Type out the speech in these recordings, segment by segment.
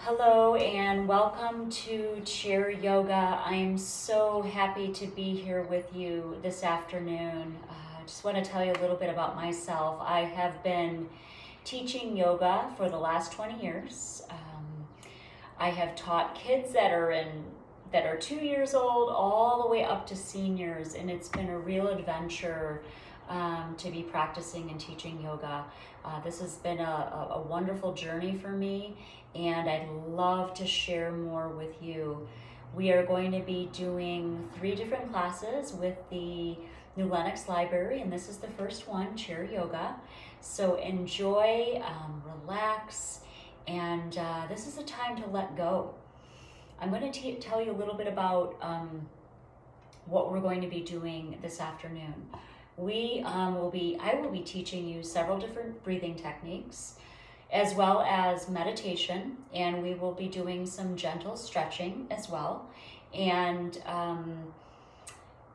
Hello and welcome to Chair Yoga. I'm so happy to be here with you this afternoon. I just want to tell you a little bit about myself. I have been teaching yoga for the last 20 years. I have taught kids that are 2 years old all the way up to seniors, and it's been a real adventure to be practicing and teaching yoga. This has been a wonderful journey for me, and I'd love to share more with you. We are going to be doing 3 different classes with the New Lenox Library, and this is the first one, Chair Yoga. So enjoy, relax, and this is a time to let go. I'm going to tell you a little bit about what we're going to be doing this afternoon. I will be teaching you several different breathing techniques, as well as meditation, and we will be doing some gentle stretching as well. And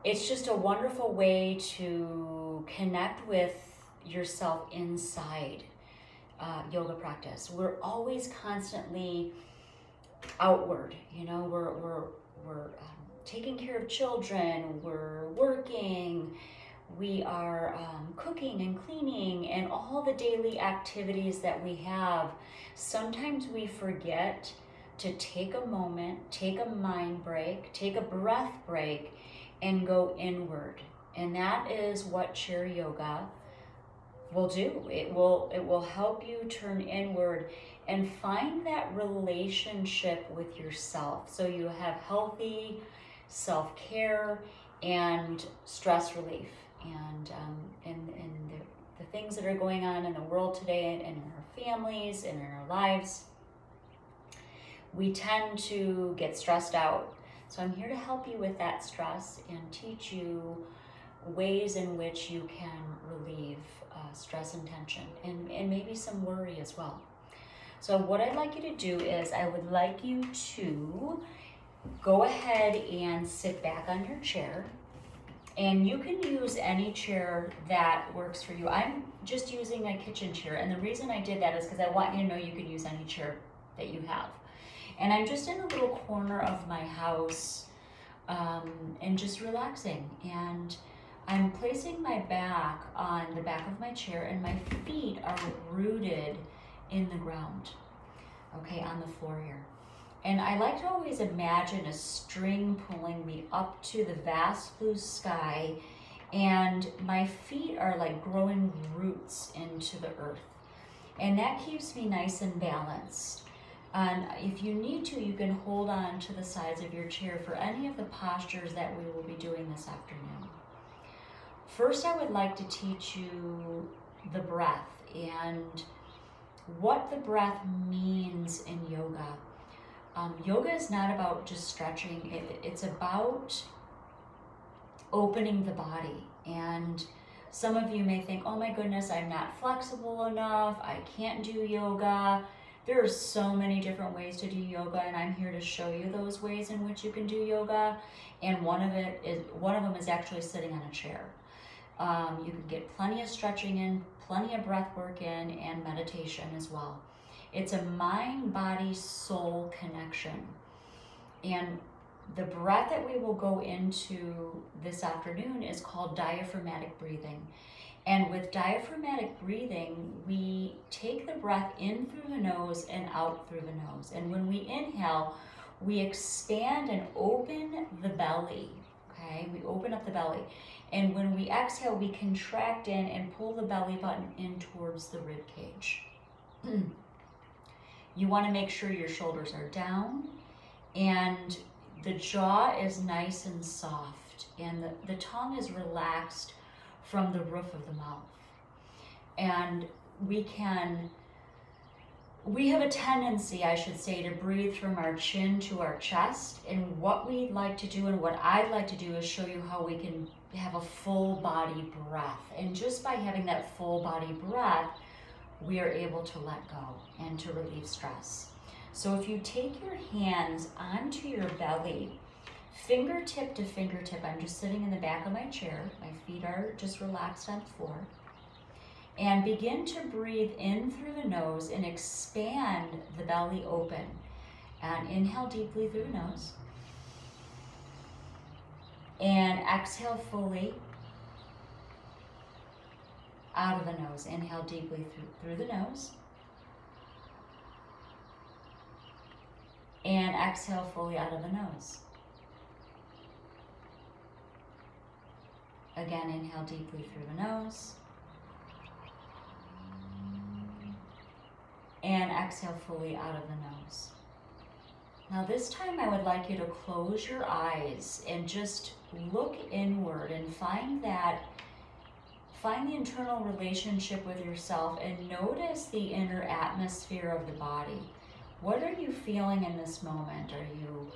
it's just a wonderful way to connect with yourself inside yoga practice. We're always constantly outward, we're taking care of children, we're working, we are cooking and cleaning and all the daily activities that we have. Sometimes we forget to take a moment, take a mind break, take a breath break, and go inward. And that is what Chair Yoga will do. It will help you turn inward and find that relationship with yourself, so you have healthy self-care and stress relief. And the things that are going on in the world today and in our families and in our lives, we tend to get stressed out. So I'm here to help you with that stress and teach you ways in which you can relieve stress and tension and maybe some worry as well. So what I'd like you to do is I would like you to go ahead and sit back on your chair. And you can use any chair that works for you. I'm just using a kitchen chair, and the reason I did that is because I want you to know you can use any chair that you have. And I'm just in a little corner of my house and just relaxing. And I'm placing my back on the back of my chair, and my feet are rooted in the ground, okay, on the floor here. And I like to always imagine a string pulling me up to the vast blue sky, and my feet are like growing roots into the earth. And that keeps me nice and balanced. And if you need to, you can hold on to the sides of your chair for any of the postures that we will be doing this afternoon. First, I would like to teach you the breath and what the breath means in yoga. Yoga is not about just stretching. It's about opening the body. And some of you may think, oh my goodness, I'm not flexible enough. I can't do yoga. There are so many different ways to do yoga, and I'm here to show you those ways in which you can do yoga. And one of them is actually sitting on a chair. You can get plenty of stretching in, plenty of breath work in, and meditation as well. It's a mind, body, soul connection. And the breath that we will go into this afternoon is called diaphragmatic breathing. And with diaphragmatic breathing, we take the breath in through the nose and out through the nose. And when we inhale, we expand and open the belly, okay? We open up the belly. And when we exhale, we contract in and pull the belly button in towards the rib cage. You want to make sure your shoulders are down and the jaw is nice and soft, and the tongue is relaxed from the roof of the mouth. And we have a tendency, I should say, to breathe from our chin to our chest. And what we'd like to do, and what I'd like to do, is show you how we can have a full body breath. And just by having that full body breath, we are able to let go and to relieve stress. So if you take your hands onto your belly, fingertip to fingertip, I'm just sitting in the back of my chair. My feet are just relaxed on the floor. And begin to breathe in through the nose and expand the belly open. And inhale deeply through the nose. And exhale fully out of the nose. Inhale deeply through the nose. And exhale fully out of the nose. Again, inhale deeply through the nose. And exhale fully out of the nose. Now this time I would like you to close your eyes and just look inward and find the internal relationship with yourself and notice the inner atmosphere of the body. What are you feeling in this moment? Are you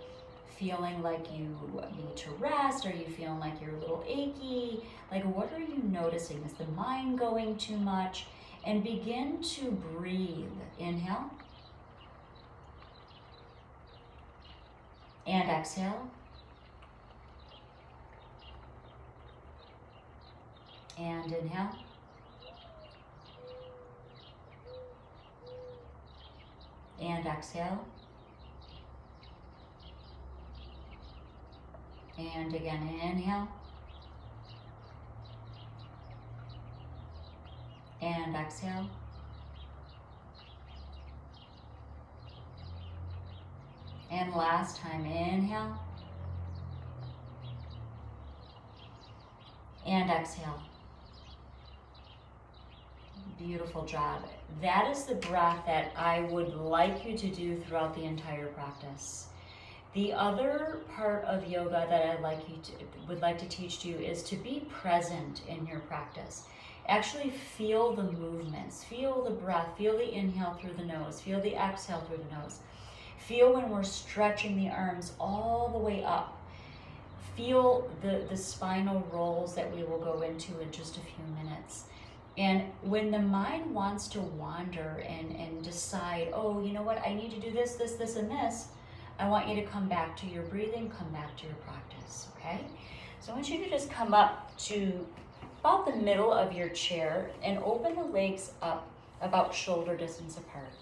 feeling like you need to rest? Are you feeling like you're a little achy? Like, what are you noticing? Is the mind going too much? And begin to breathe. Inhale. And exhale. And inhale. And exhale. And again, inhale. And exhale. And last time, inhale. And exhale. Beautiful job. That is the breath that I would like you to do throughout the entire practice. The other part of yoga that would like to teach to you is to be present in your practice. Actually feel the movements, feel the breath, feel the inhale through the nose, feel the exhale through the nose. Feel when we're stretching the arms all the way up. Feel the spinal rolls that we will go into in just a few minutes. And when the mind wants to wander and decide, oh, you know what, I need to do this, this, this, and this, I want you to come back to your breathing, come back to your practice, okay? So I want you to just come up to about the middle of your chair and open the legs up about shoulder distance apart.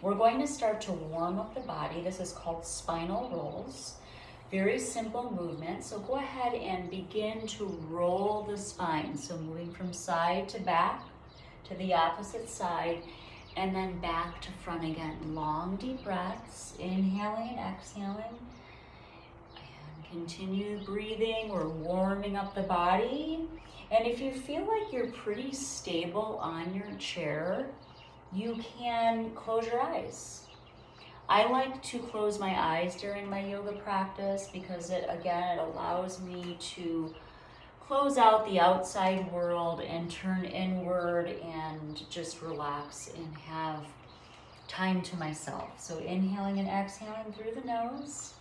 We're going to start to warm up the body. This is called spinal rolls. Very simple movement. So go ahead and begin to roll the spine. So moving from side to back to the opposite side and then back to front again. Long deep breaths, inhaling, exhaling. And continue breathing. We're warming up the body. And if you feel like you're pretty stable on your chair, you can close your eyes. I like to close my eyes during my yoga practice because it allows me to close out the outside world and turn inward and just relax and have time to myself. So inhaling and exhaling through the nose.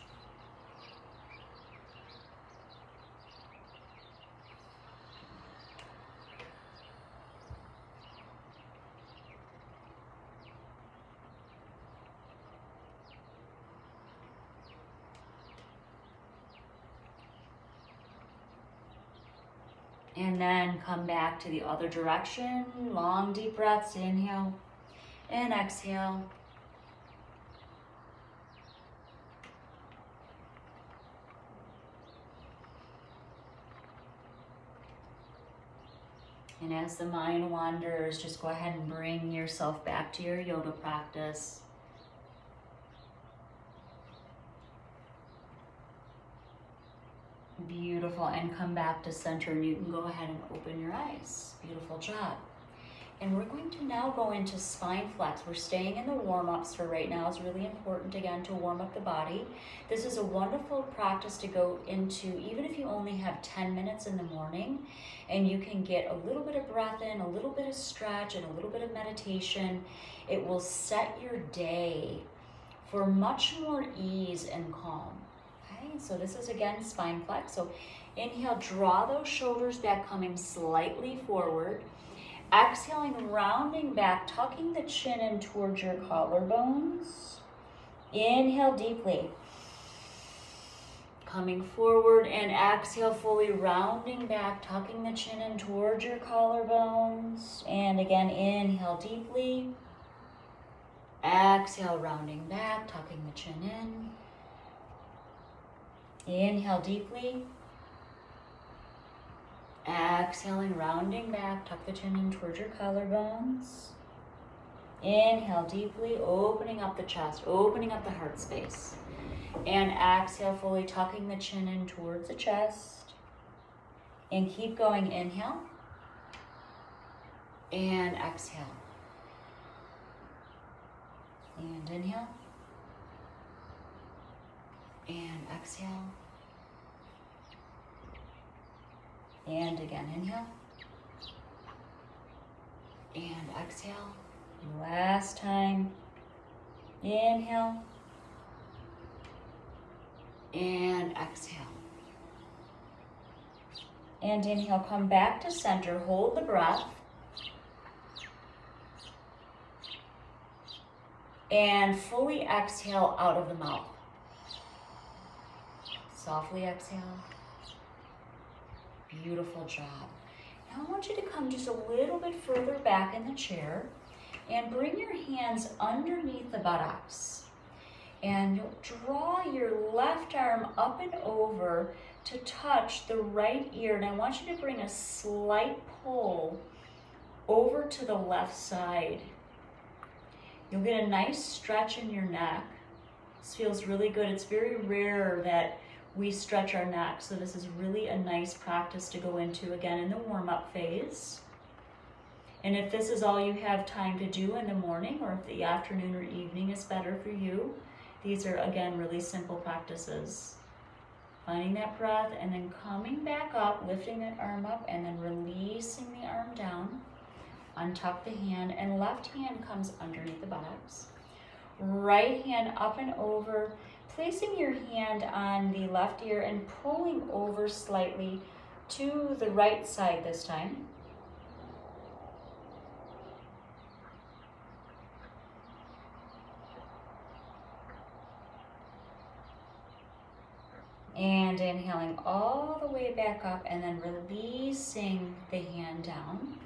And then come back to the other direction. Long deep breaths, inhale and exhale. And as the mind wanders, just go ahead and bring yourself back to your yoga practice. Beautiful, and come back to center, and you can go ahead and open your eyes. Beautiful job. And we're going to now go into spine flex. We're staying in the warm-ups for right now. It's really important, again, to warm up the body. This is a wonderful practice to go into, even if you only have 10 minutes in the morning, and you can get a little bit of breath in, a little bit of stretch, and a little bit of meditation. It will set your day for much more ease and calm. So this is again spine flex. So inhale, draw those shoulders back, coming slightly forward. Exhaling, rounding back, tucking the chin in towards your collarbones. Inhale deeply. Coming forward, and exhale fully, rounding back, tucking the chin in towards your collarbones. And again, inhale deeply. Exhale, rounding back, tucking the chin in. Inhale deeply. Exhaling, rounding back, tuck the chin in towards your collarbones. Inhale deeply, opening up the chest, opening up the heart space. And exhale, fully tucking the chin in towards the chest. And keep going, inhale. And exhale. And inhale. And exhale. And again, inhale. And exhale. And last time. Inhale. And exhale. And inhale, come back to center, hold the breath. And fully exhale out of the mouth. Softly exhale. Beautiful job. Now I want you to come just a little bit further back in the chair and bring your hands underneath the buttocks. And draw your left arm up and over to touch the right ear. And I want you to bring a slight pull over to the left side. You'll get a nice stretch in your neck. This feels really good. It's very rare that we stretch our neck, so this is really a nice practice to go into again in the warm-up phase. And if this is all you have time to do in the morning, or if the afternoon or evening is better for you, these are, again, really simple practices. Finding that breath and then coming back up, lifting the arm up and then releasing the arm down. Untuck the hand and left hand comes underneath the buttocks. Right hand up and over, placing your hand on the left ear and pulling over slightly to the right side this time. And inhaling all the way back up and then releasing the hand down.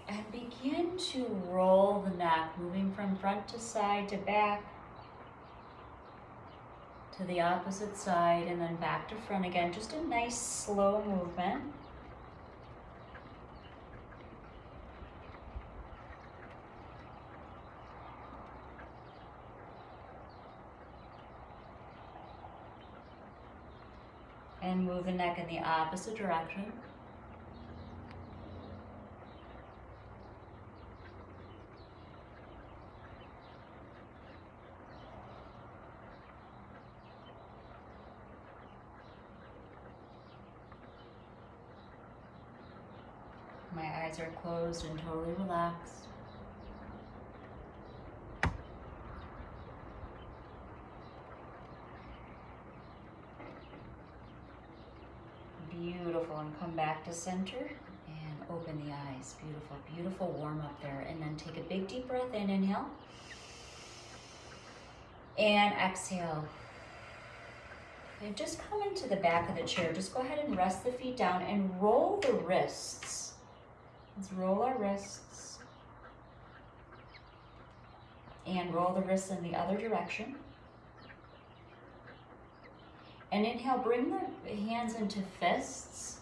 And begin to roll the neck, moving from front to side to back, to the opposite side, and then back to front again. Just a nice slow movement. And move the neck in the opposite direction. My eyes are closed and totally relaxed. Beautiful, and come back to center and open the eyes. Beautiful, beautiful warm up there. And then take a big deep breath in, inhale. And exhale. And just come into the back of the chair. Just go ahead and rest the feet down and roll the wrists. Let's roll our wrists. And roll the wrists in the other direction. And inhale, bring the hands into fists.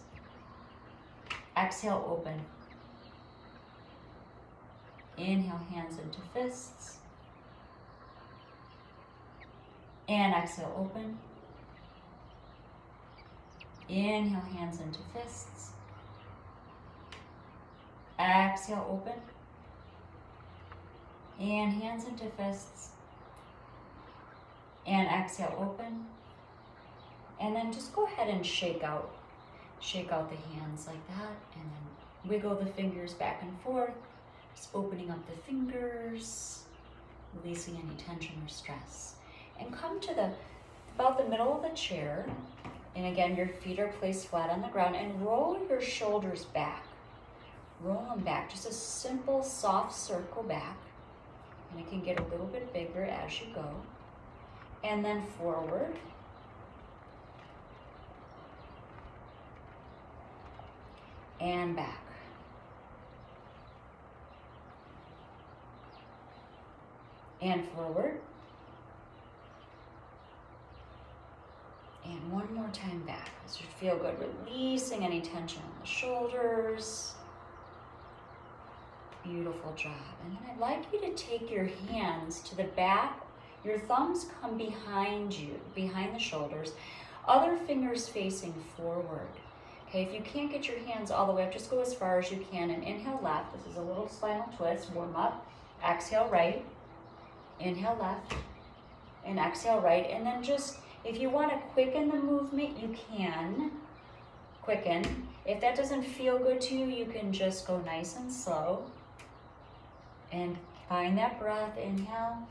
Exhale, open. Inhale, hands into fists. And exhale, open. Inhale, hands into fists. Exhale, open. And hands into fists. And exhale, open. And then just go ahead and shake out the hands like that, and then wiggle the fingers back and forth, just opening up the fingers, releasing any tension or stress. And come to about the middle of the chair, and again, your feet are placed flat on the ground, and roll your shoulders back. Roll them back, just a simple soft circle back, and it can get a little bit bigger as you go. And then forward. And back. and forward. And one more time back. This should feel good. Releasing any tension on the shoulders. Beautiful job. And then I'd like you to take your hands to the back. Your thumbs come behind you, behind the shoulders. Other fingers facing forward. Okay, if you can't get your hands all the way up, just go as far as you can and inhale left. This is a little spinal twist, warm up. Exhale right. Inhale left. And exhale right. And then just, if you want to quicken the movement, you can quicken. If that doesn't feel good to you, you can just go nice and slow. And find that breath. Inhale.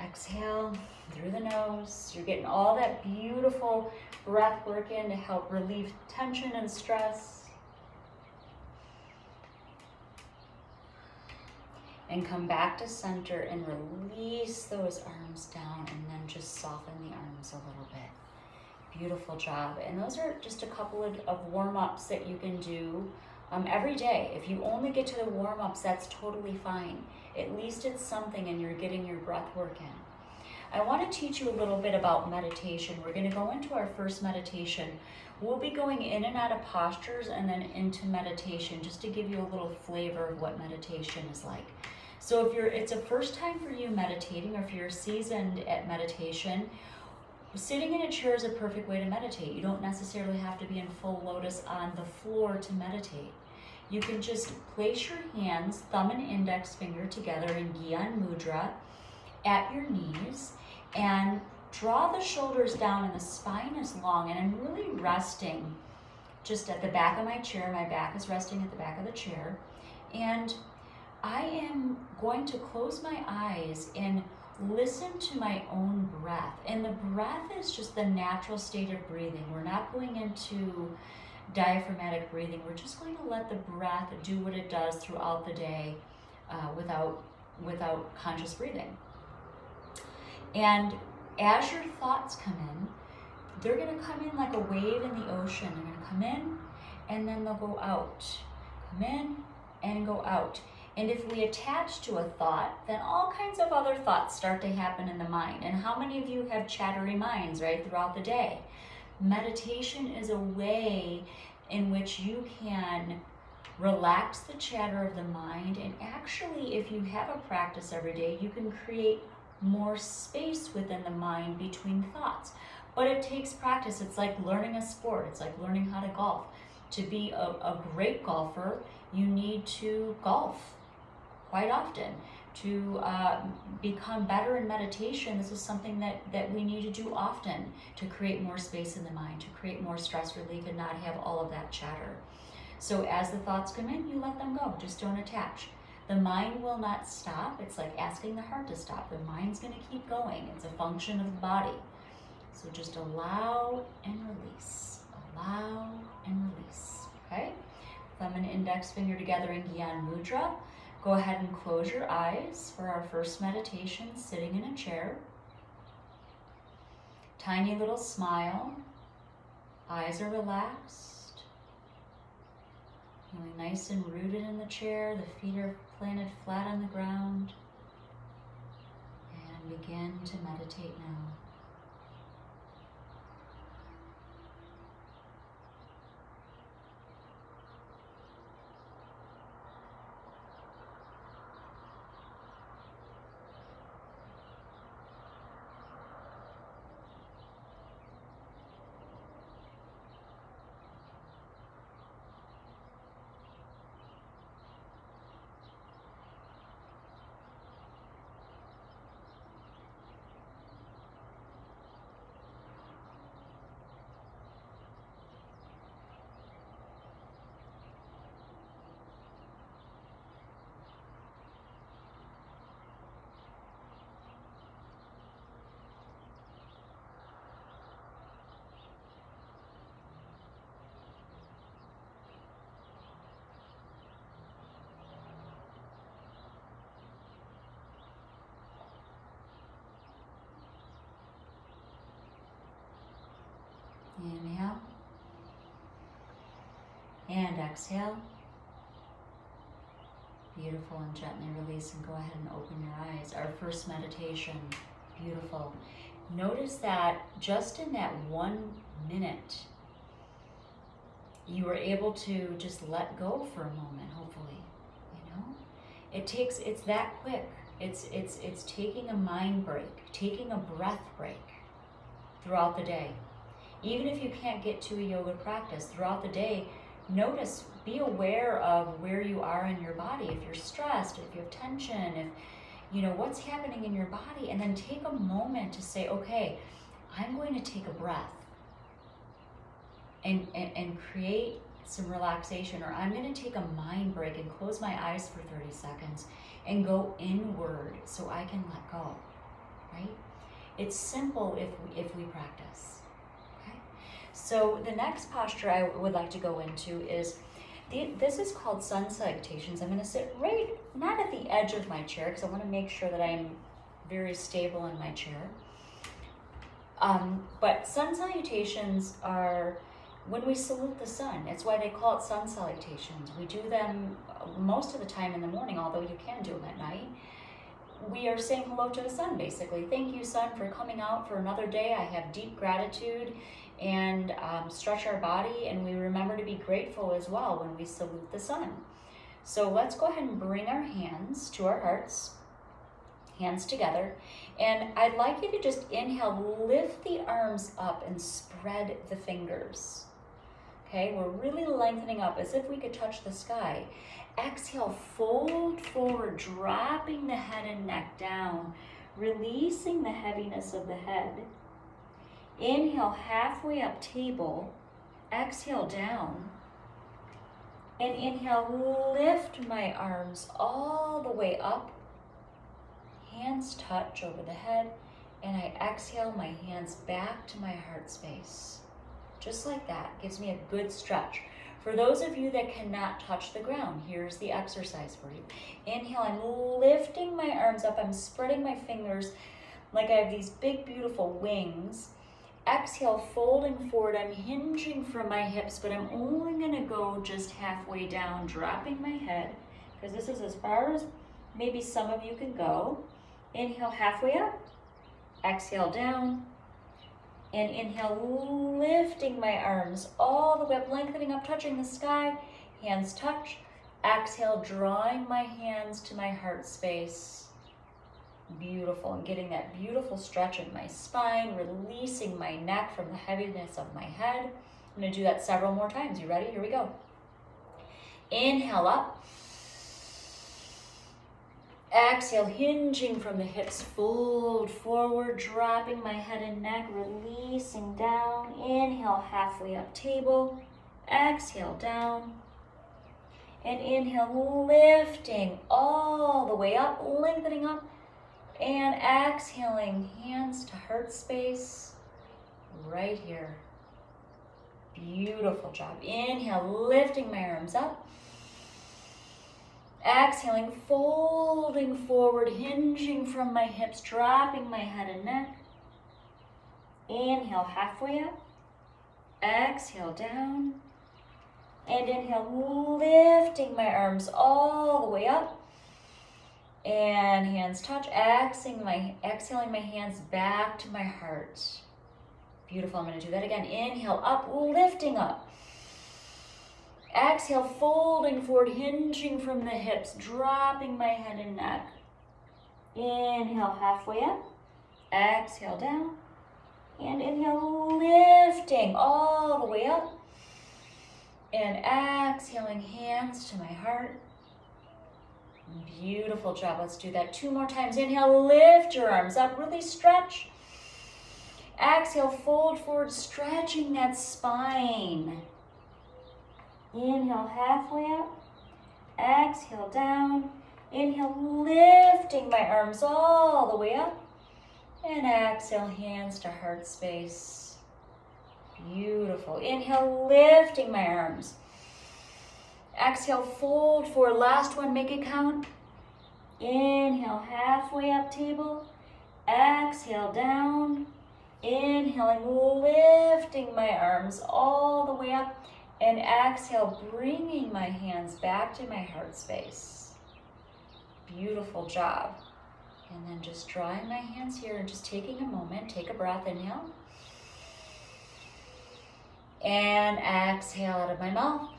Exhale through the nose. You're getting all that beautiful breath work in to help relieve tension and stress. And come back to center and release those arms down, and then just soften the arms a little bit. Beautiful job. And those are just a couple of warm-ups that you can do every day. If you only get to the warm-ups, that's totally fine. At least it's something and you're getting your breath work in. I want to teach you a little bit about meditation. We're going to go into our first meditation. We'll be going in and out of postures and then into meditation, just to give you a little flavor of what meditation is like. So if it's a first time for you meditating, or if you're seasoned at meditation, sitting in a chair is a perfect way to meditate. You don't necessarily have to be in full lotus on the floor to meditate. You can just place your hands, thumb and index finger together in Gyan Mudra at your knees, and draw the shoulders down and the spine is long. And I'm really resting just at the back of my chair. My back is resting at the back of the chair. And I am going to close my eyes and listen to my own breath. And the breath is just the natural state of breathing. We're not going into diaphragmatic breathing. We're just going to let the breath do what it does throughout the day without conscious breathing. And as your thoughts come in, they're going to come in like a wave in the ocean. They're going to come in and then they'll go out. Come in and go out. And if we attach to a thought, then all kinds of other thoughts start to happen in the mind. And how many of you have chattery minds, right, throughout the day? Meditation is a way in which you can relax the chatter of the mind. And actually, if you have a practice every day, you can create more space within the mind between thoughts. But it takes practice. It's like learning a sport. It's like learning how to golf. To be a great golfer, you need to golf quite often. To become better in meditation, this is something that we need to do often to create more space in the mind, to create more stress relief and not have all of that chatter. So as the thoughts come in, you let them go. Just don't attach. The mind will not stop. It's like asking the heart to stop. The mind's going to keep going. It's a function of the body. So just allow and release. Allow and release. Okay? Thumb and index finger together in Gyan Mudra. Go ahead and close your eyes for our first meditation, sitting in a chair. Tiny little smile. Eyes are relaxed. Feeling nice and rooted in the chair. The feet are planted flat on the ground. And begin to meditate now. Inhale and exhale. Beautiful, and gently release and go ahead and open your eyes. Our first meditation, beautiful. Notice that just in that 1 minute, you were able to just let go for a moment, hopefully, you know? It's that quick. It's taking a mind break, taking a breath break throughout the day. Even if you can't get to a yoga practice, throughout the day, notice, be aware of where you are in your body. If you're stressed, if you have tension, if you know what's happening in your body, and then take a moment to say, okay, I'm going to take a breath and create some relaxation, or I'm going to take a mind break and close my eyes for 30 seconds and go inward so I can let go, right? It's simple if we practice, okay? So the next posture I would like to go into is, this is called sun salutations. I'm going to sit right, not at the edge of my chair, because I want to make sure that I'm very stable in my chair. But sun salutations are when we salute the sun. That's why they call it sun salutations. We do them most of the time in the morning, although you can do them at night. We are saying hello to the sun, basically. Thank you, sun, for coming out for another day. I have deep gratitude, and stretch our body, and we remember to be grateful as well when we salute the sun. So let's go ahead and bring our hands to our hearts, hands together, and I'd like you to just inhale, lift the arms up and spread the fingers. Okay, we're really lengthening up as if we could touch the sky. Exhale, fold forward, dropping the head and neck down, releasing the heaviness of the head. Inhale, halfway up, table. Exhale, down. And inhale, lift my arms all the way up. Hands touch over the head. And I exhale my hands back to my heart space. Just like that. Gives me a good stretch. For those of you that cannot touch the ground, here's the exercise for you. Inhale, I'm lifting my arms up. I'm spreading my fingers like I have these big, beautiful wings. Exhale, folding forward. I'm hinging from my hips, but I'm only going to go just halfway down, dropping my head, because this is as far as maybe some of you can go. Inhale, halfway up. Exhale, down. And inhale, lifting my arms all the way up, lengthening up, touching the sky. Hands touch. Exhale, drawing my hands to my heart space. Beautiful, and getting that beautiful stretch in my spine, releasing my neck from the heaviness of my head. I'm going to do that several more times. You ready? Here we go. Inhale up. Exhale, hinging from the hips, fold forward, dropping my head and neck, releasing down. Inhale, halfway up, table. Exhale, down. And inhale, lifting all the way up, lengthening up. And exhaling, hands to heart space, right here. Beautiful job. Inhale, lifting my arms up. Exhaling, folding forward, hinging from my hips, dropping my head and neck. Inhale, halfway up. Exhale, down. And inhale, lifting my arms all the way up. And hands touch, exhaling my hands back to my heart. Beautiful, I'm going to do that again. Inhale, up, lifting up. Exhale, folding forward, hinging from the hips, dropping my head and neck. Inhale, halfway up. Exhale, down. And inhale, lifting all the way up. And exhaling, hands to my heart. Beautiful job. Let's do that 2 more times. Inhale, lift your arms up, really stretch. Exhale, fold forward, stretching that spine. Inhale, halfway up. Exhale, down. Inhale, lifting my arms all the way up. And exhale, hands to heart space. Beautiful. Inhale, lifting my arms. Exhale, fold forward. Last one, make it count. Inhale, halfway up, table. Exhale, down. Inhaling, lifting my arms all the way up. And exhale, bringing my hands back to my heart space. Beautiful job. And then just drawing my hands here and just taking a moment. Take a breath, inhale. And exhale out of my mouth.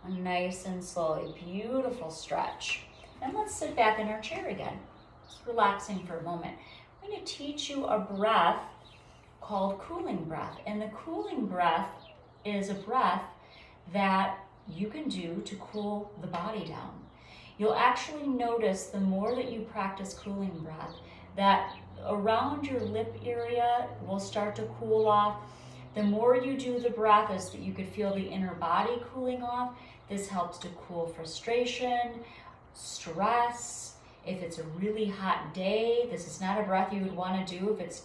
Nice and slowly, beautiful stretch. And let's sit back in our chair again. Just relaxing for a moment. I'm going to teach you a breath called cooling breath. And the cooling breath is a breath that you can do to cool the body down. You'll actually notice the more that you practice cooling breath, that around your lip area will start to cool off. The more you do the breath, is that you could feel the inner body cooling off. This helps to cool frustration, stress. If it's a really hot day, this is not a breath you would want to do if it's,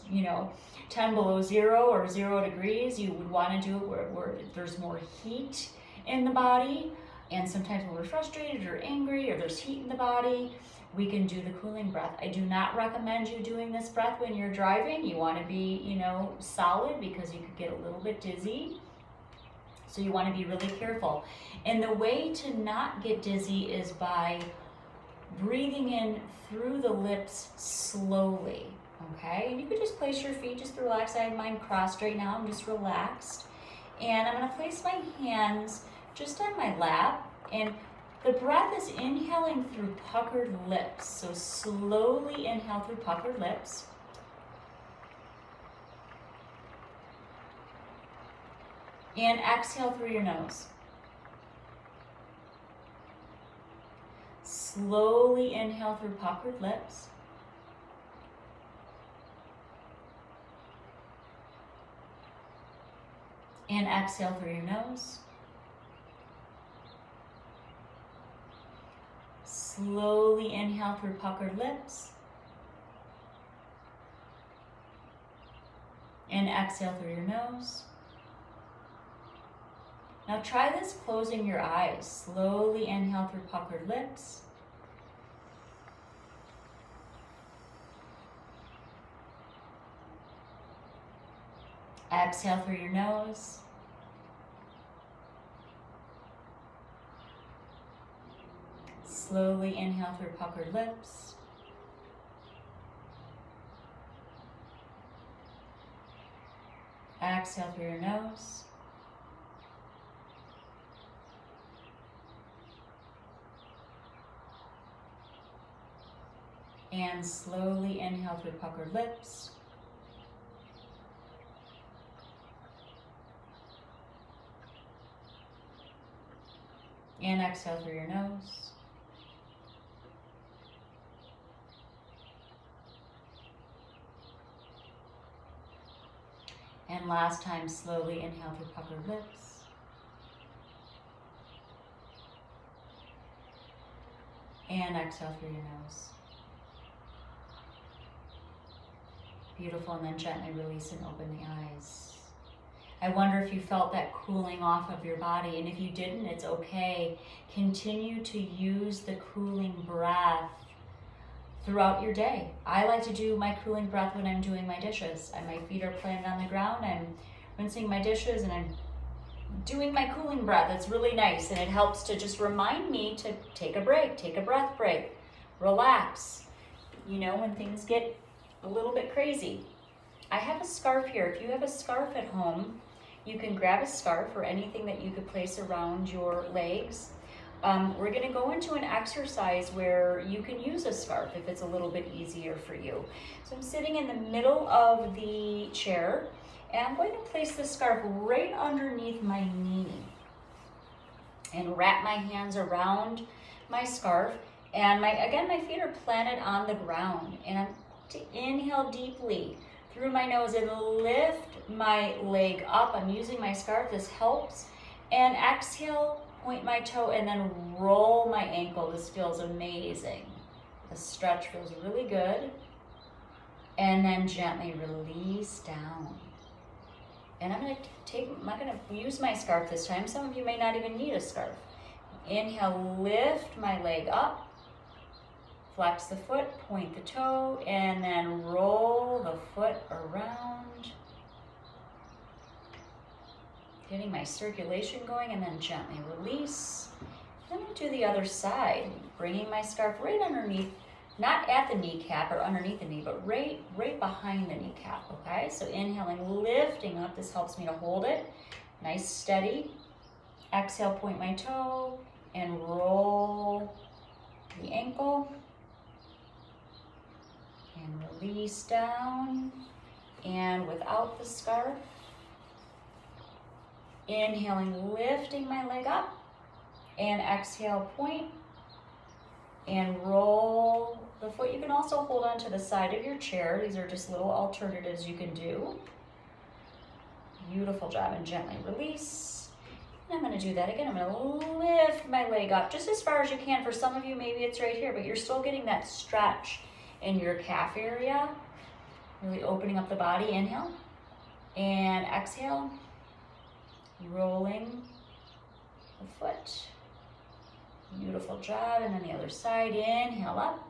10 below zero or 0 degrees. You would want to do it where there's more heat in the body. And sometimes when we're frustrated or angry or there's heat in the body, we can do the cooling breath. I do not recommend you doing this breath when you're driving. You want to be, solid, because you could get a little bit dizzy. So you want to be really careful. And the way to not get dizzy is by breathing in through the lips slowly, okay? And you could just place your feet, just relax. I have mine crossed right now. I'm just relaxed. And I'm going to place my hands just on my lap. And the breath is inhaling through puckered lips. So slowly inhale through puckered lips. And exhale through your nose. Slowly inhale through puckered lips. And exhale through your nose. Slowly inhale through puckered lips. And exhale through your nose. Now try this closing your eyes. Slowly inhale through puckered lips. Exhale through your nose. Slowly inhale through puckered lips. Exhale through your nose. And slowly inhale through puckered lips. And exhale through your nose. And last time, slowly inhale through puckered lips. And exhale through your nose. Beautiful, and then gently release and open the eyes. I wonder if you felt that cooling off of your body, and if you didn't, it's okay. Continue to use the cooling breath throughout your day. I like to do my cooling breath when I'm doing my dishes. And my feet are planted on the ground, I'm rinsing my dishes, and I'm doing my cooling breath. It's really nice, and it helps to just remind me to take a break, take a breath break, relax, when things get a little bit crazy. I have a scarf here. If you have a scarf at home, you can grab a scarf or anything that you could place around your legs. We're going to go into an exercise where you can use a scarf if it's a little bit easier for you. So I'm sitting in the middle of the chair, and I'm going to place the scarf right underneath my knee and wrap my hands around my scarf. And my feet are planted on the ground, and I'm to inhale deeply through my nose and lift my leg up. I'm using my scarf. This helps. And exhale, point my toe, and then roll my ankle. This feels amazing. The stretch feels really good. And then gently release down. And I'm not going to use my scarf this time. Some of you may not even need a scarf. Inhale, lift my leg up. Flex the foot, point the toe, and then roll the foot around. Getting my circulation going, and then gently release. Then I'll do the other side, bringing my scarf right underneath, not at the kneecap or underneath the knee, but right behind the kneecap, okay? So inhaling, lifting up. This helps me to hold it. Nice, steady. Exhale, point my toe and roll the ankle. And release down. And without the scarf, inhaling, lifting my leg up. And exhale, point. And roll the foot. You can also hold on to the side of your chair. These are just little alternatives you can do. Beautiful job. And gently release. And I'm going to do that again. I'm going to lift my leg up just as far as you can. For some of you, maybe it's right here, but you're still getting that stretch in your calf area. Really opening up the body. Inhale. And exhale. Rolling the foot. Beautiful job. And then the other side. Inhale up.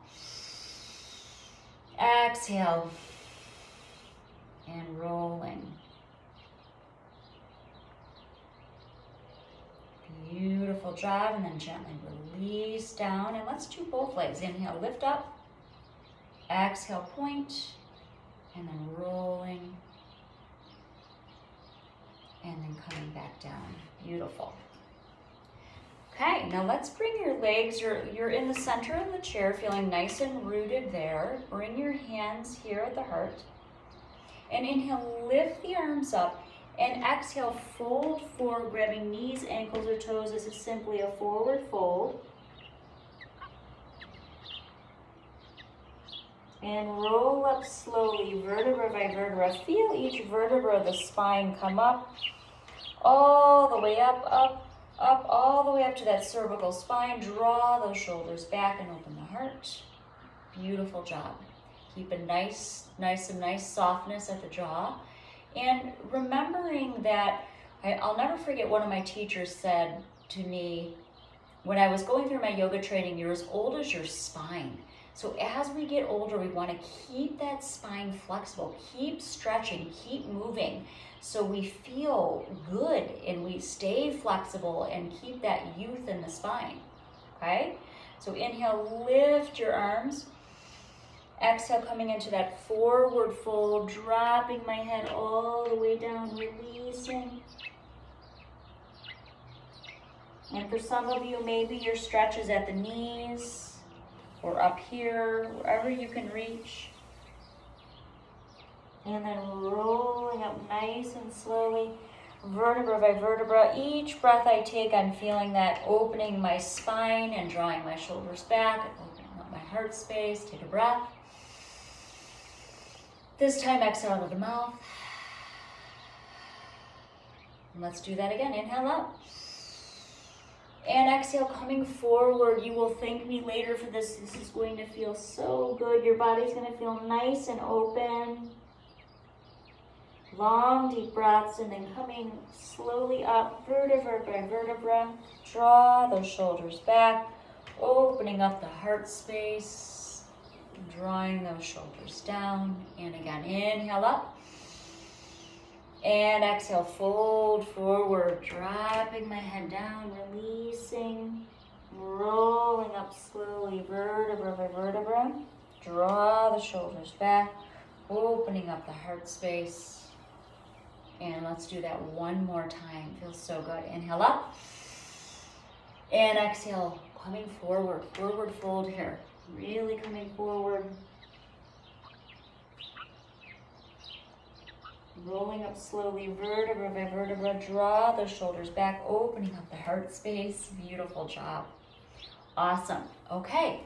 Exhale. And rolling. Beautiful job. And then gently release down. And let's do both legs. Inhale, lift up. Exhale, point. And then rolling. And then coming back down. Beautiful. Okay, now let's bring your legs, you're in the center of the chair, feeling nice and rooted there. Bring your hands here at the heart. And inhale, lift the arms up. And exhale, fold forward, grabbing knees, ankles, or toes. This is simply a forward fold. And roll up slowly, vertebra by vertebra. Feel each vertebra of the spine come up, all the way up, all the way up to that cervical spine. Draw those shoulders back and open the heart. Beautiful job. Keep a nice softness at the jaw. And remembering that, I'll never forget one of my teachers said to me, when I was going through my yoga training, you're as old as your spine. So as we get older, we want to keep that spine flexible, keep stretching, keep moving, so we feel good and we stay flexible and keep that youth in the spine, okay? So inhale, lift your arms. Exhale, coming into that forward fold, dropping my head all the way down, releasing. And for some of you, maybe your stretch is at the knees or up here, wherever you can reach. And then rolling up nice and slowly, vertebra by vertebra. Each breath I take, I'm feeling that opening my spine and drawing my shoulders back, opening up my heart space. Take a breath. This time, exhale out of the mouth. And let's do that again. Inhale up. And exhale, coming forward. You will thank me later for this. This is going to feel so good. Your body's going to feel nice and open. Long, deep breaths, and then coming slowly up, vertebra by vertebra. Draw those shoulders back, opening up the heart space, drawing those shoulders down. And again, inhale up. And exhale, fold forward, dropping my head down, releasing, rolling up slowly, vertebra by vertebra. Draw the shoulders back, opening up the heart space. And let's do that one more time. Feels so good. Inhale up. And exhale, coming forward, forward fold here. Really coming forward. Rolling up slowly, vertebra by vertebra. Draw those shoulders back, opening up the heart space. Beautiful job. Awesome. Okay.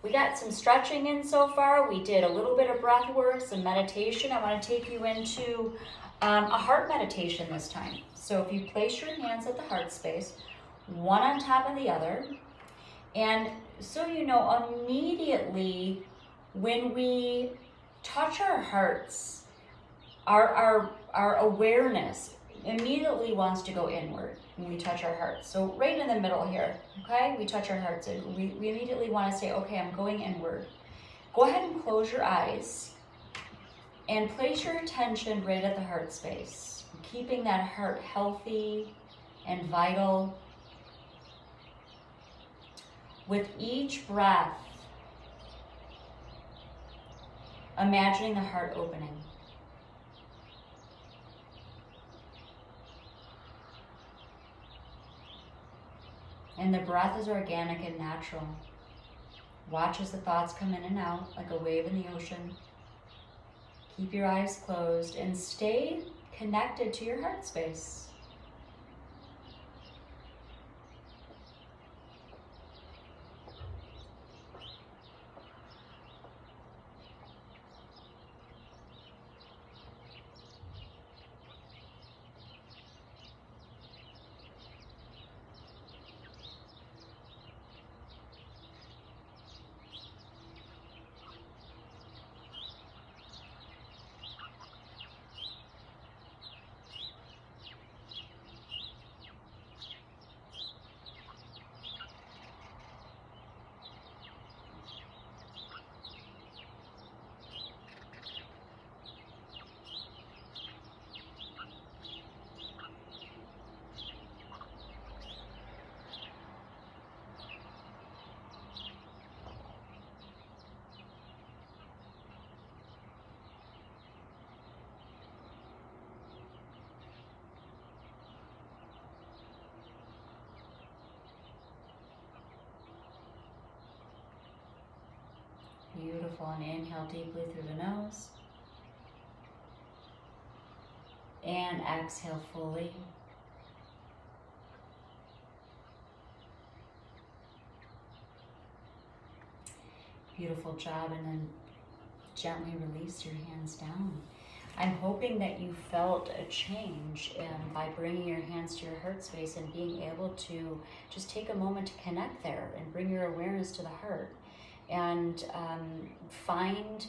We got some stretching in so far. We did a little bit of breath work, some meditation. I want to take you into a heart meditation this time. So if you place your hands at the heart space, one on top of the other, and so you know, immediately when we touch our hearts, our awareness immediately wants to go inward when we touch our hearts. So right in the middle here, okay, we touch our hearts and we immediately want to say, okay, I'm going inward. Go ahead and close your eyes and place your attention right at the heart space, keeping that heart healthy and vital. With each breath, imagining the heart opening. And the breath is organic and natural. Watch as the thoughts come in and out like a wave in the ocean. Keep your eyes closed and stay connected to your heart space. Beautiful. And inhale deeply through the nose. And exhale fully. Beautiful job. And then gently release your hands down. I'm hoping that you felt a change by bringing your hands to your heart space and being able to just take a moment to connect there and bring your awareness to the heart. And find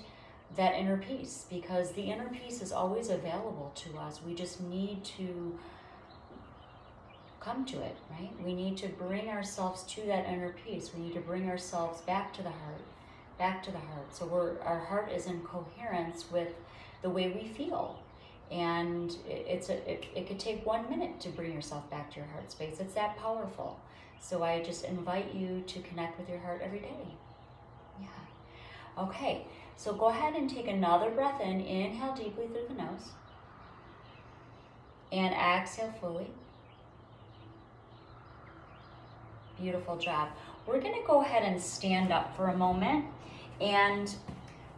that inner peace, because the inner peace is always available to us. We just need to come to it, right? We need to bring ourselves to that inner peace. We need to bring ourselves back to the heart, back to the heart. So our heart is in coherence with the way we feel. And it could take 1 minute to bring yourself back to your heart space. It's that powerful. So I just invite you to connect with your heart every day. Yeah. Okay, so go ahead and take another breath in. Inhale deeply through the nose. And exhale fully. Beautiful job. We're going to go ahead and stand up for a moment. And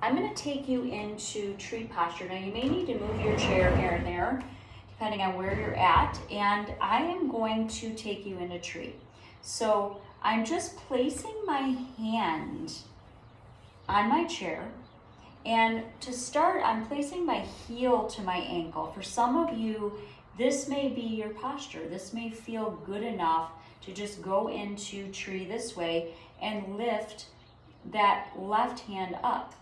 I'm going to take you into tree posture. Now, you may need to move your chair here and there, depending on where you're at. And I am going to take you into tree. So I'm just placing my hand on my chair, and to start, I'm placing my heel to my ankle. For some of you, this may be your posture. This may feel good enough to just go into tree this way and lift that left hand up,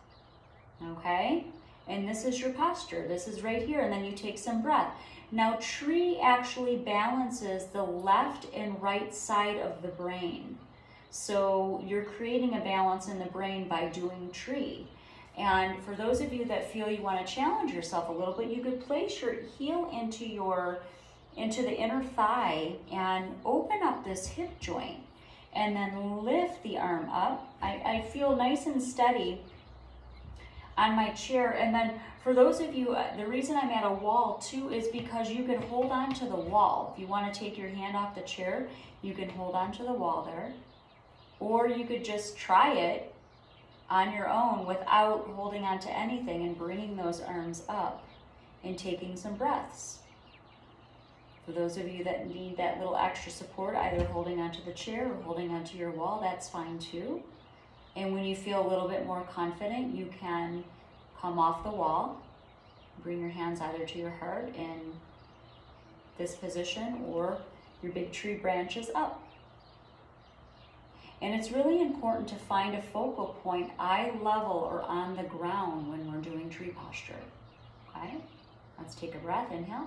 okay? And this is your posture. This is right here, and then you take some breath. Now, tree actually balances the left and right side of the brain. So you're creating a balance in the brain by doing tree. And for those of you that feel you want to challenge yourself a little bit, you could place your heel into the inner thigh and open up this hip joint and then lift the arm up. I feel nice and steady on my chair. And then for those of you, the reason I'm at a wall too is because you can hold on to the wall. If you want to take your hand off the chair, you can hold on to the wall there. Or you could just try it on your own without holding on to anything and bringing those arms up and taking some breaths. For those of you that need that little extra support, either holding onto the chair or holding onto your wall, that's fine too. And when you feel a little bit more confident, you can come off the wall, bring your hands either to your heart in this position or your big tree branches up. And it's really important to find a focal point eye level or on the ground when we're doing tree posture. Okay, let's take a breath. Inhale.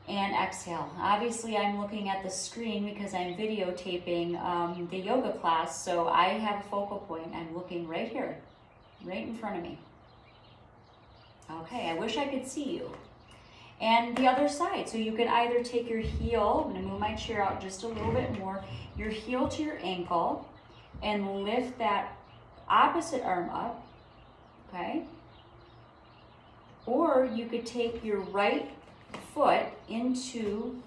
And exhale. Obviously, I'm looking at the screen because I'm videotaping the yoga class, so I have a focal point. I'm looking right here, right in front of me. Okay, I wish I could see you. And the other side. So you can either take your heel, I'm gonna move my chair out just a little bit more, your heel to your ankle and lift that opposite arm up, okay? Or you could take your right foot into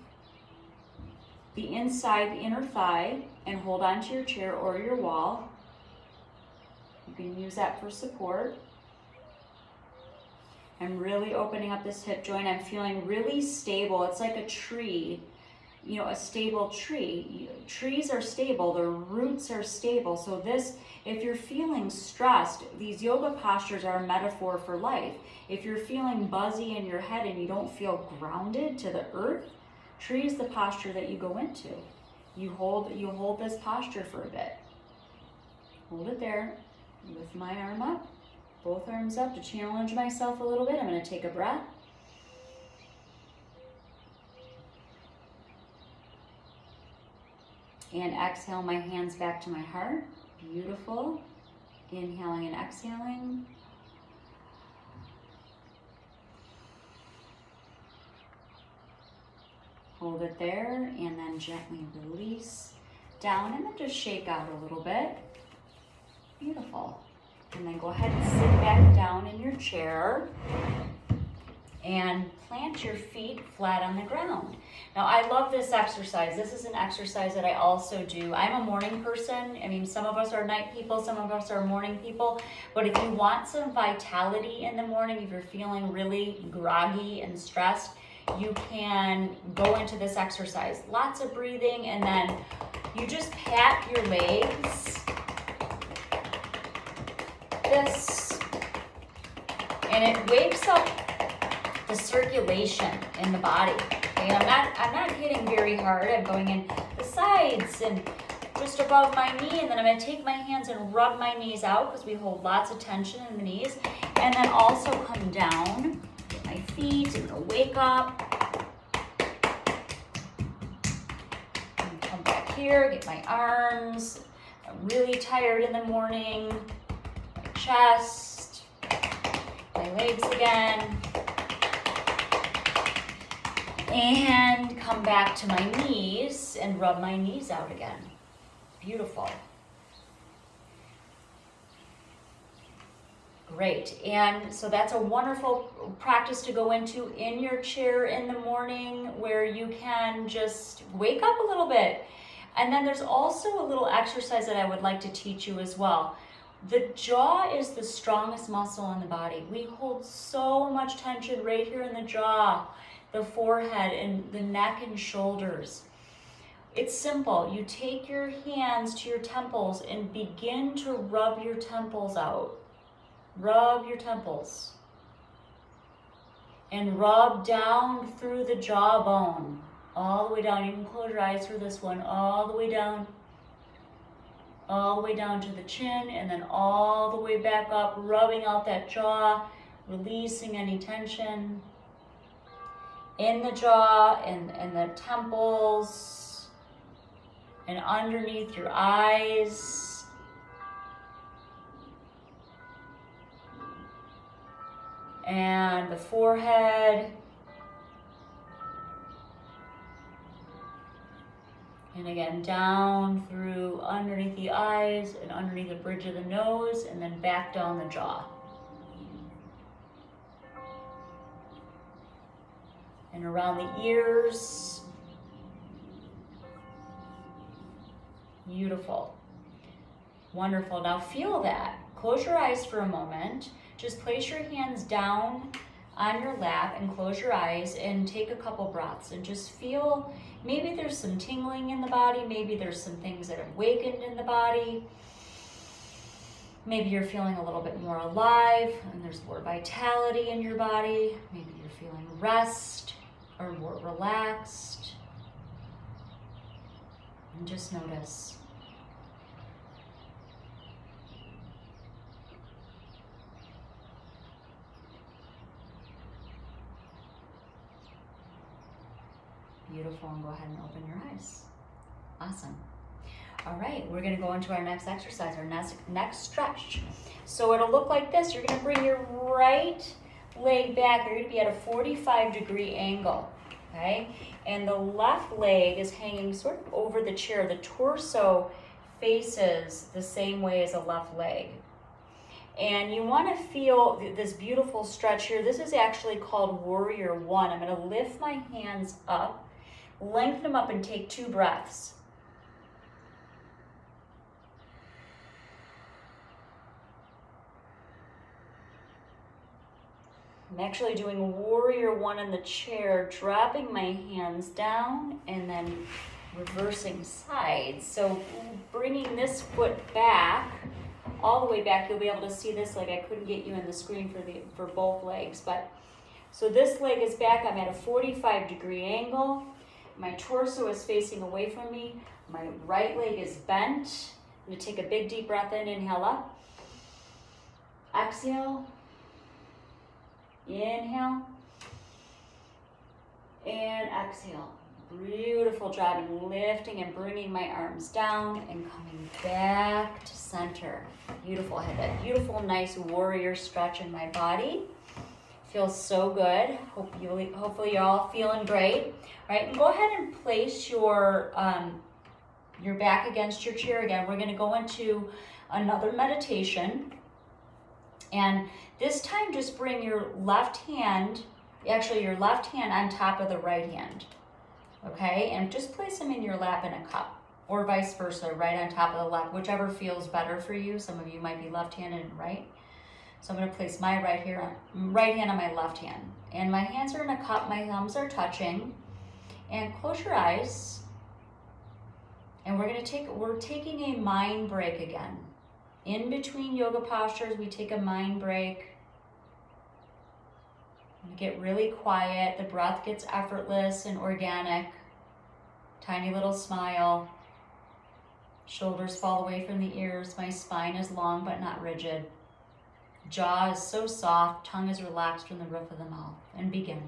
the inside, the inner thigh, and hold onto your chair or your wall. You can use that for support. I'm really opening up this hip joint. I'm feeling really stable. It's like a tree, you know, a stable tree. Trees are stable, their roots are stable. So this, if you're feeling stressed, these yoga postures are a metaphor for life. If you're feeling buzzy in your head and you don't feel grounded to the earth, tree is the posture that you go into. You hold this posture for a bit. Hold it there. Lift my arm up, both arms up to challenge myself a little bit. I'm going to take a breath. And exhale my hands back to my heart. Beautiful. Inhaling and exhaling. Hold it there and then gently release down and then just shake out a little bit. Beautiful. And then go ahead and sit back down in your chair and plant your feet flat on the ground. Now, I love this exercise. This is an exercise that I also do. I'm a morning person. I mean, some of us are night people, some of us are morning people. But if you want some vitality in the morning, if you're feeling really groggy and stressed, you can go into this exercise. Lots of breathing, and then you just pat your legs. This, and it wakes up the circulation in the body. Okay, I'm not hitting very hard. I'm going in the sides and just above my knee, and then I'm going to take my hands and rub my knees out because we hold lots of tension in the knees, and then also come down, get my feet, I'm going to wake up, and come back here, get my arms. I'm really tired in the morning. Chest, my legs again, and come back to my knees and rub my knees out again. Beautiful. Great, and so that's a wonderful practice to go into in your chair in the morning where you can just wake up a little bit. And then there's also a little exercise that I would like to teach you as well. The jaw is the strongest muscle in the body. We hold so much tension right here in the jaw, the forehead, and the neck and shoulders. It's simple. You take your hands to your temples and begin to rub your temples out. Rub your temples. And rub down through the jawbone, all the way down. You can close your eyes for this one, all the way down. All the way down to the chin, and then all the way back up, rubbing out that jaw, releasing any tension in the jaw and the temples and underneath your eyes. And the forehead. And again, down through underneath the eyes and underneath the bridge of the nose, and then back down the jaw. And around the ears. Beautiful. Wonderful. Now feel that. Close your eyes for a moment. Just place your hands down on your lap and close your eyes and take a couple breaths and just feel, maybe there's some tingling in the body, maybe there's some things that have awakened in the body, maybe you're feeling a little bit more alive and there's more vitality in your body, maybe you're feeling rest or more relaxed, and just notice. Beautiful, and go ahead and open your eyes. Awesome. All right, we're gonna go into our next exercise, our next stretch. So it'll look like this. You're gonna bring your right leg back, you're going to be at a 45-degree angle, okay? And the left leg is hanging sort of over the chair. The torso faces the same way as the left leg. And you want to feel this beautiful stretch here. This is actually called Warrior One. I'm going to lift my hands up, lengthen them up, and take 2 breaths. I'm actually doing Warrior One in the chair, dropping my hands down and then reversing sides. So bringing this foot back, all the way back. You'll be able to see this, like I couldn't get you in the screen for both legs. But so this leg is back. I'm at a 45-degree angle. My torso is facing away from me. My right leg is bent. I'm going to take a big deep breath in. Inhale up. Exhale. Inhale. And exhale. Beautiful job in lifting and bringing my arms down and coming back to center. Beautiful. I had that beautiful, nice warrior stretch in my body. Feels so good. Hopefully you're all feeling great. All right, and go ahead and place your back against your chair again. We're going to go into another meditation. And this time just bring your left hand on top of the right hand. Okay, and just place them in your lap in a cup, or vice versa, right on top of the left, whichever feels better for you. Some of you might be left-handed and right. So I'm going to place my right hand on my left hand. And my hands are in a cup, my thumbs are touching. And close your eyes. And we're taking a mind break again. In between yoga postures, we take a mind break. Get really quiet. The breath gets effortless and organic. Tiny little smile. Shoulders fall away from the ears. My spine is long but not rigid. Jaw is so soft. Tongue is relaxed from the roof of the mouth. And begin.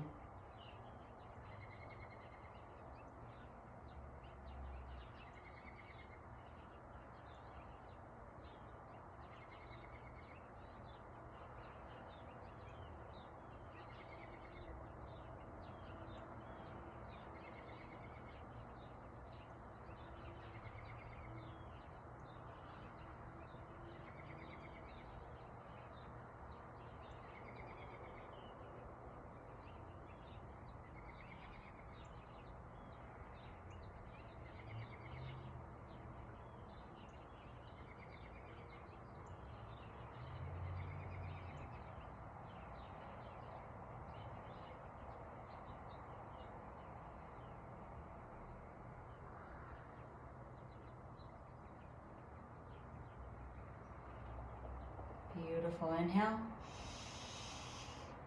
Beautiful. Inhale.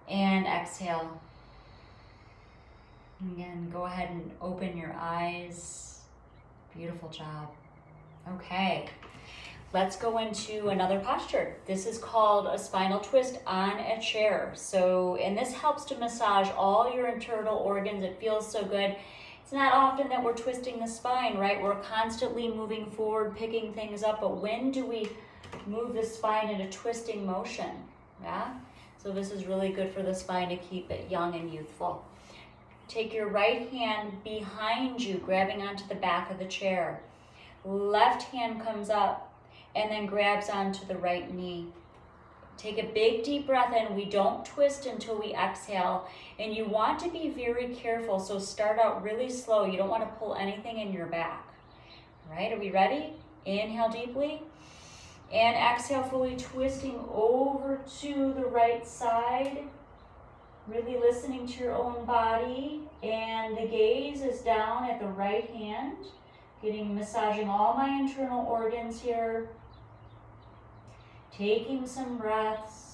And exhale. Again, go ahead and open your eyes. Beautiful job. Okay. Let's go into another posture. This is called a spinal twist on a chair. And this helps to massage all your internal organs. It feels so good. It's not often that we're twisting the spine, right? We're constantly moving forward, picking things up, but when do we move the spine in a twisting motion? Yeah? So this is really good for the spine to keep it young and youthful. Take your right hand behind you, grabbing onto the back of the chair. Left hand comes up and then grabs onto the right knee. Take a big deep breath in. We don't twist until we exhale. And you want to be very careful, so start out really slow. You don't want to pull anything in your back. All right, are we ready? Inhale deeply. And exhale, fully twisting over to the right side. Really listening to your own body. And the gaze is down at the right hand. Massaging all my internal organs here. Taking some breaths.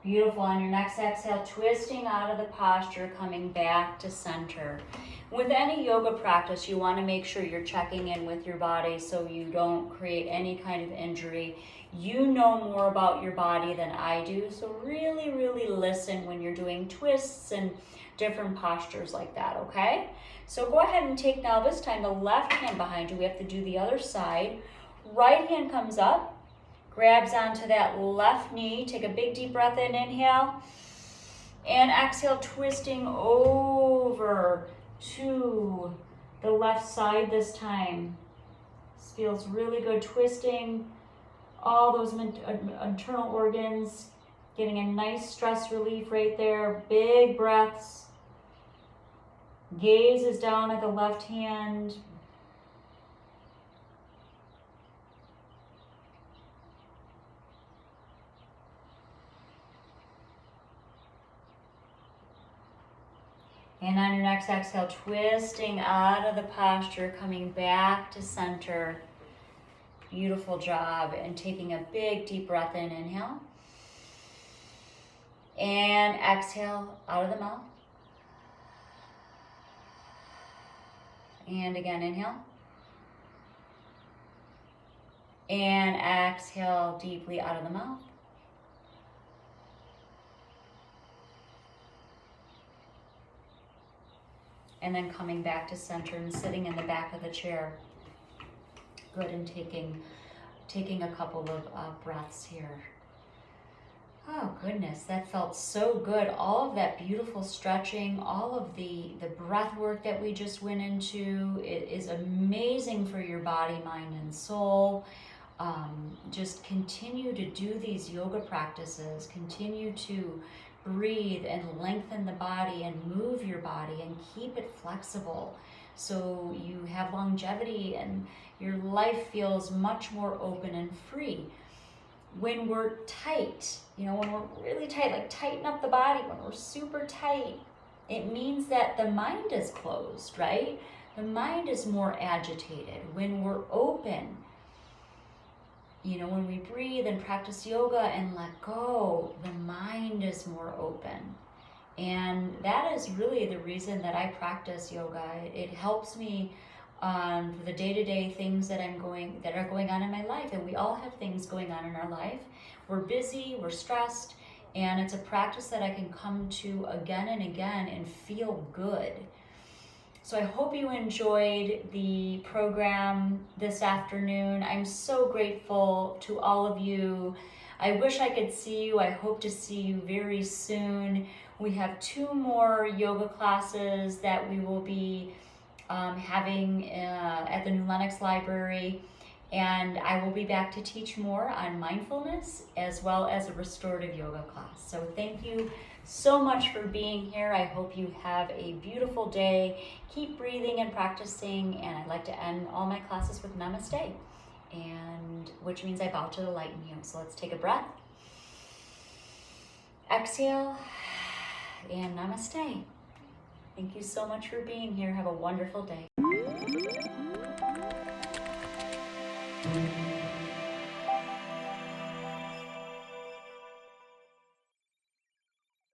Beautiful. On your next exhale, twisting out of the posture, coming back to center. With any yoga practice, you want to make sure you're checking in with your body so you don't create any kind of injury. You know more about your body than I do, so really, really listen when you're doing twists and different postures like that, okay? So go ahead and take now this time the left hand behind you. We have to do the other side. Right hand comes up, grabs onto that left knee. Take a big deep breath in, inhale. And exhale, twisting over to the left side this time. This feels really good, twisting all those internal organs, getting a nice stress relief right there. Big breaths. Gaze is down at the left hand. And on your next exhale, twisting out of the posture, coming back to center. Beautiful job. And taking a big deep breath in, inhale. And exhale out of the mouth. And again, inhale. And exhale deeply out of the mouth. And then coming back to center and sitting in the back of the chair. Good, and taking a couple of breaths here. Oh goodness, that felt so good. All of that beautiful stretching, all of the breath work that we just went into, it is amazing for your body, mind, and soul. Just continue to do these yoga practices. Continue to breathe and lengthen the body and move your body and keep it flexible so you have longevity and your life feels much more open and free. When we're tight, when we're really tight, like tighten up the body, when we're super tight, it means that the mind is closed, right? The mind is more agitated. When we're open, when we breathe and practice yoga and let go, the mind is more open. And that is really the reason that I practice yoga. It helps me for the day-to-day things that are going on in my life. And we all have things going on in our life. We're busy, we're stressed, and it's a practice that I can come to again and again and feel good. So I hope you enjoyed the program this afternoon. I'm so grateful to all of you. I wish I could see you. I hope to see you very soon. We have 2 more yoga classes that we will be having at the New Lenox Library. And I will be back to teach more on mindfulness as well as a restorative yoga class. So thank you so much for being here. I hope you have a beautiful day. Keep breathing and practicing. And I like to end all my classes with namaste, and which means I bow to the light in you. So let's take a breath. Exhale and namaste. Thank you so much for being here. Have a wonderful day.